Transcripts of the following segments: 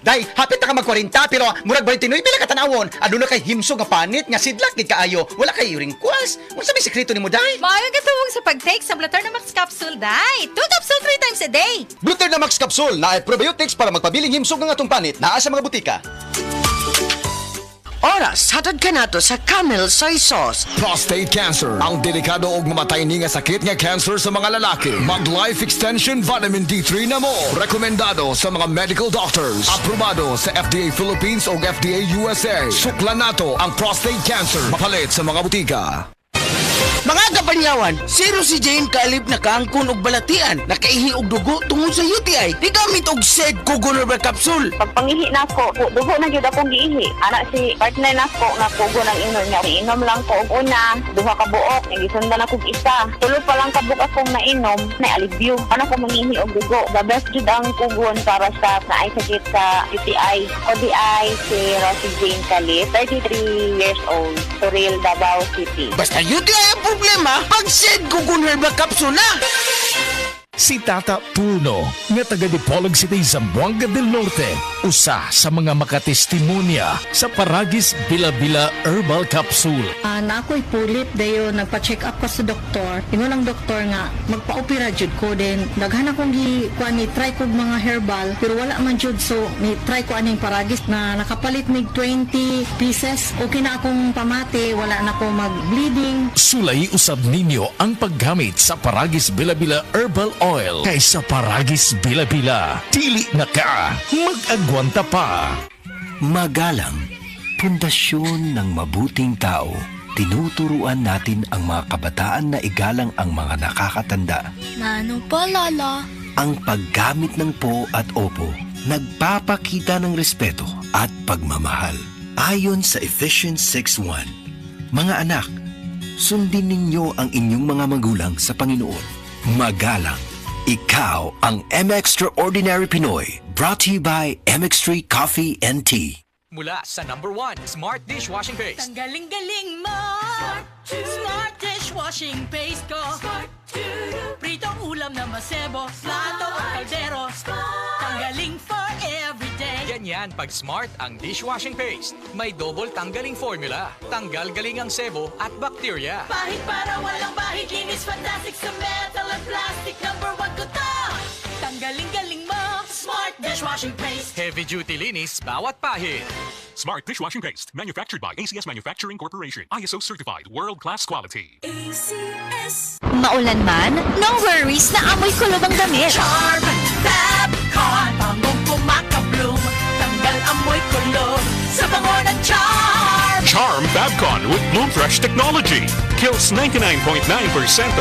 Day, hapit na ka mag-40 pero murag 29 bila ka tanawon. Aduna kay himso nga panit nga sidlak gid kaayo. Wala kay wrinkles. Unsa may sekreto nimo, day? Maayo ka tuwag sa pag-take sa Blutter na Max Capsule, day. 2 capsule 3 times a day. Blutter na Max Capsule na ay probiotics para magpabiling himsog ng atong panit naa sa mga butika. Oras, hatod ka nato sa Camel Soy Sauce. Prostate cancer, ang delikado ug mamatay ni nga sakit nga cancer sa mga lalaki. Mag Life Extension Vitamin D3 na mo. Rekomendado sa mga medical doctors. Aprobado sa FDA Philippines ug FDA USA. Suklan nato ang prostate cancer. Mapalit sa mga butika. Mga kapanyawan, zero si Jane kalip na kaangkon og balatian, nakaihi og dugo tungod sa UTI. Di gamit og SED Kugonerba Capsule. Pagpangihi na ko, dugo na gyud akong giihi. Ana si partner na ko nga pugo ng inom niya. Inom lang ko og una, duha ka buok, gisundan ako og isa. Tulo pa lang ka buok akong nainom, na alibyo. Ano ko mangihi og dugo. The best jud ang pugon para sa naay sakit sa UTI. ODI si Rosie Jane Calip, 33 years old, Suril, Davao City. Basta UTI ang problema, pag SED Kugonerba Capsule na. Si Tata Puno, nga taga Dipolog City, Zamboanga del Norte, usa sa mga makatestimonya sa Paragis Bila-Bila Herbal Capsule. Na ako'y pulit dayo nagpa-check up ko sa doktor. Ingon ang doktor nga magpa-opera jud ko din. Daghan akong kuan ni try ko mga herbal pero wala man jud, so ni try ko aning Paragis na nakapalit mig 20 pieces. Okay na akong pamati, wala na ko mag-bleeding. Sulay usab ninyo ang paggamit sa Paragis Bila-Bila Herbal Oil kaysa Paragis Bila-Bila. Dili na ka, mag-agwanta pa. Magalang, pundasyon ng mabuting tao. Tinuturuan natin ang mga kabataan na igalang ang mga nakakatanda. Nano pa, Lala? Ang paggamit ng po at opo, nagpapakita ng respeto at pagmamahal. Ayon sa Ephesians 6:1, mga anak, sundin ninyo ang inyong mga magulang sa Panginoon. Magalang, ikaw ang M-Extraordinary Pinoy. Brought to you by MX3 Coffee and Tea. Mula sa #1 Smart Dishwashing Paste. Ang galing-galing mo. Smart dishwashing paste ko. Pritong ulam na masebo. Plato o kaldero. Tanggaling for everyday. Ganyan pag Smart ang dishwashing paste. May double tanggaling formula. Tanggal galing ang sebo at bakterya. Pahit para walang bahid. Linis fantastic sa metal at plastic. #1 ko to. Tanggaling-galing mo. Smart dishwashing paste. Heavy duty linis bawat pahid. Smart Dishwashing Paste, manufactured by ACS Manufacturing Corporation. ISO certified, world-class quality. ACS. Maulan man, no worries na amoy kulob ang damit. Charm Fabcon. Pangong kumakabloom. Tanggal amoy kulob. Sa bango ng Charm. Charm Babcon with Bloom Fresh technology. Kills 99.9%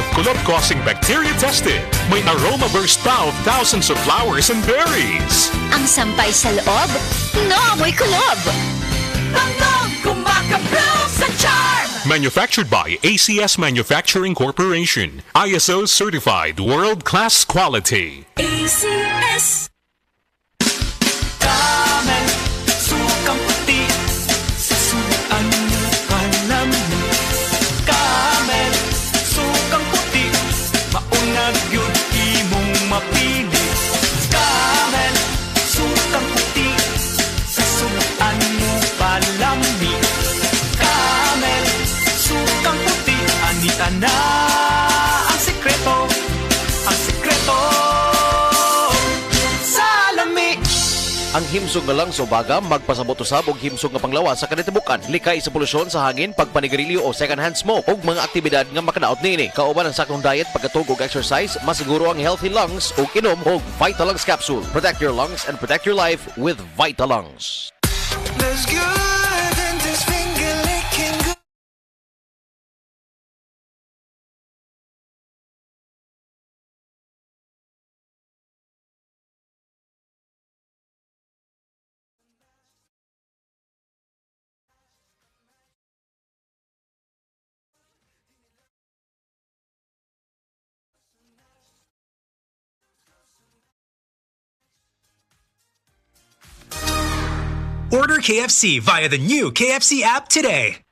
of kulot-causing bacteria tested. May aroma burst pa of thousands of flowers and berries. Ang sampay sa loob, no amoy kulob. Pangong kumakabloom sa Charm. Manufactured by ACS Manufacturing Corporation. ISO certified, world-class quality. ACS. Camel, sukang puti, sisuan mo palamin. Camel, sukang puti, maunag yun imong mapili. Camel, sukang puti, sisuan mo palamin. Camel, sukang puti, anita na ang sekreto, ang sekreto. Ang himsog nga lang sa ubaga, magpasabot usab og himsog nga panglawas sa kanitibukan. Likay sa polusyon sa hangin, pagpanigarilyo o second-hand smoke ug mga aktibidad nga makadaot niini. Kauban ang saktong diet, pagkatug og exercise, masiguro ang healthy lungs ug inom og Vitalungs capsule. Protect your lungs and protect your life with Vitalungs. Let's good and this finger licking good. Order KFC via the new KFC app today.